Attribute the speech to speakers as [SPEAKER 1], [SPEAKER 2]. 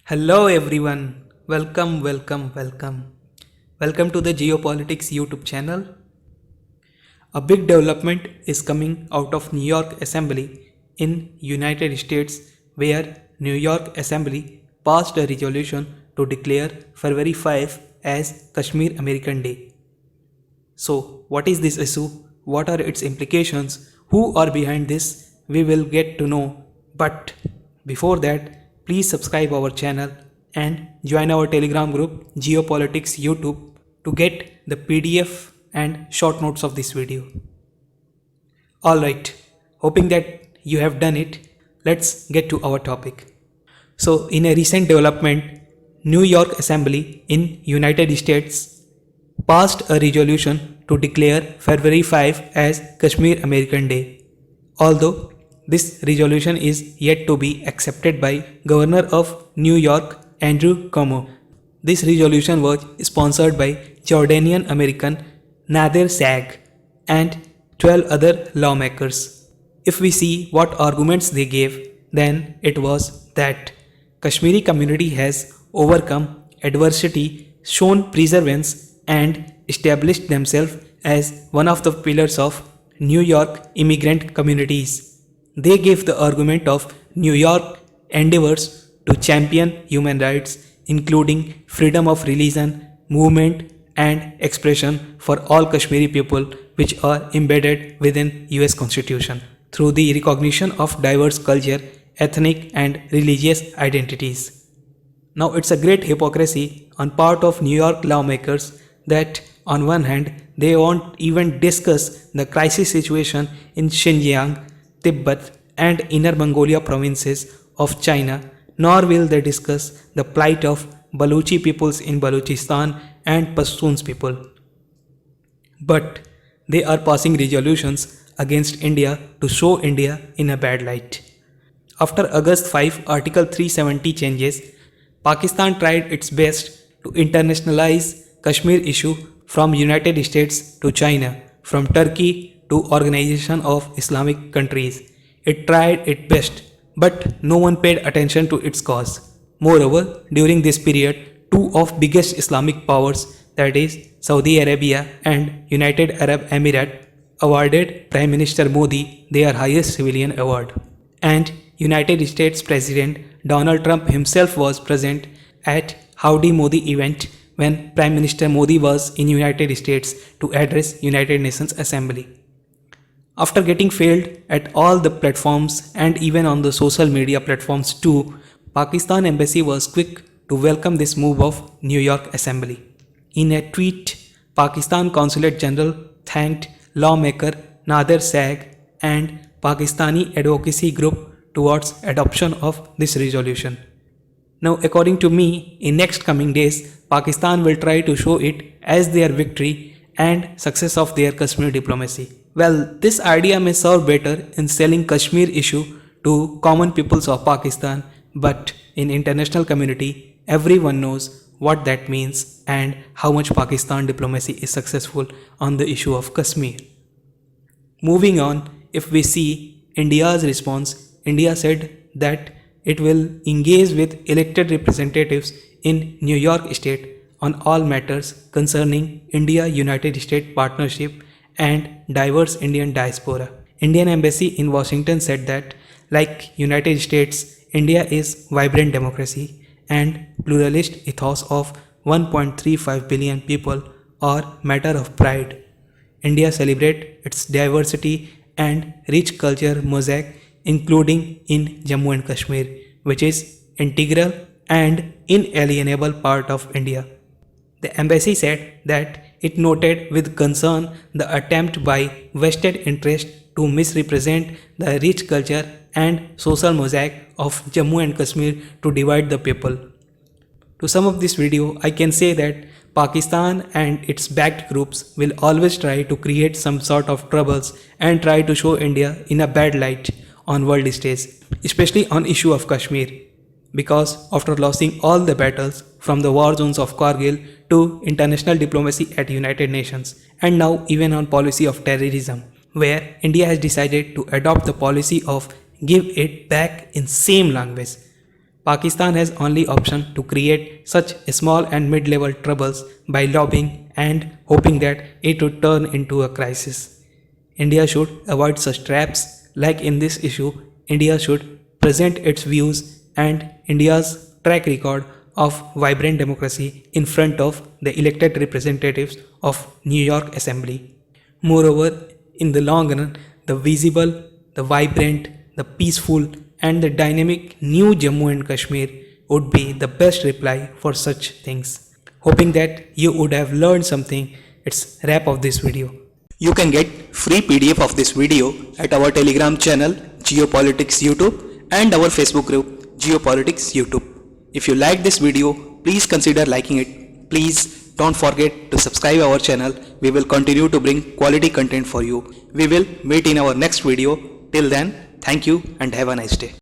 [SPEAKER 1] Hello everyone, welcome. Welcome to the Geopolitics YouTube channel. A big development is coming out of New York Assembly in United States where New York Assembly passed a resolution to declare February 5 as Kashmir American Day. So, what is this issue? What are its implications? Who are behind this? We will get to know. But before that, please subscribe our channel and join our Telegram group Geopolitics YouTube to get the PDF and short notes of this video. Alright, hoping that you have done it, let's get to our topic. So, in a recent development, New York Assembly in United States passed a resolution to declare February 5 as Kashmir American Day. Although this resolution is yet to be accepted by Governor of New York Andrew Cuomo. This resolution was sponsored by Jordanian American Nader Sag and 12 other lawmakers. If we see what arguments they gave, then it was that Kashmiri community has overcome adversity, shown perseverance and established themselves as one of the pillars of New York immigrant communities. They gave the argument of New York endeavors to champion human rights, including freedom of religion, movement, and expression for all Kashmiri people, which are embedded within US Constitution through the recognition of diverse culture, ethnic, and religious identities. Now, it's a great hypocrisy on part of New York lawmakers that on one hand, they won't even discuss the crisis situation in Xinjiang, Tibet, and Inner Mongolia provinces of China, nor will they discuss the plight of Baluchi peoples in Balochistan and Pashtuns people. But they are passing resolutions against India to show India in a bad light. After August 5 Article 370 changes, Pakistan tried its best to internationalize Kashmir issue from United States to China, from Turkey to Organization of Islamic Countries. It tried its best, but no one paid attention to its cause. Moreover, during this period, two of biggest Islamic powers, that is Saudi Arabia and United Arab Emirates, awarded Prime Minister Modi their highest civilian award. And United States President Donald Trump himself was present at Howdy Modi event when Prime Minister Modi was in United States to address United Nations Assembly. After getting failed at all the platforms and even on the social media platforms too, Pakistan Embassy was quick to welcome this move of New York Assembly. In a tweet, Pakistan Consulate General thanked lawmaker Nader Sag and Pakistani advocacy group towards adoption of this resolution. Now, according to me, in next coming days, Pakistan will try to show it as their victory and success of their Kashmir diplomacy. Well, this idea may serve better in selling Kashmir issue to common peoples of Pakistan, but in international community, everyone knows what that means and how much Pakistan diplomacy is successful on the issue of Kashmir. Moving on, if we see India's response, India said that it will engage with elected representatives in New York State on all matters concerning India-United States partnership and diverse Indian diaspora. Indian Embassy in Washington said that, like United States, India is vibrant democracy and pluralist ethos of 1.35 billion people are matter of pride. India celebrates its diversity and rich culture mosaic, including in Jammu and Kashmir, which is integral and inalienable part of India. The embassy said that it noted with concern the attempt by vested interest to misrepresent the rich culture and social mosaic of Jammu and Kashmir to divide the people. To sum up this video, I can say that Pakistan and its backed groups will always try to create some sort of troubles and try to show India in a bad light on world stage, especially on issue of Kashmir, because after losing all the battles from the war zones of Kargil to international diplomacy at United Nations and now even on policy of terrorism, where India has decided to adopt the policy of give it back in same language. Pakistan has only option to create such small and mid-level troubles by lobbying and hoping that it would turn into a crisis. India should avoid such traps. Like in this issue, India should present its views and India's track record of vibrant democracy in front of the elected representatives of New York Assembly. Moreover, in the long run, the visible, the vibrant, the peaceful, and the dynamic new Jammu and Kashmir would be the best reply for such things. Hoping that you would have learned something, it's wrap of this video.
[SPEAKER 2] You can get free PDF of this video at our Telegram channel Geopolitics YouTube and our Facebook group Geopolitics YouTube. If you like this video, please consider liking it. Please don't forget to subscribe our channel. We will continue to bring quality content for you. We will meet in our next video. Till then, thank you and have a nice day.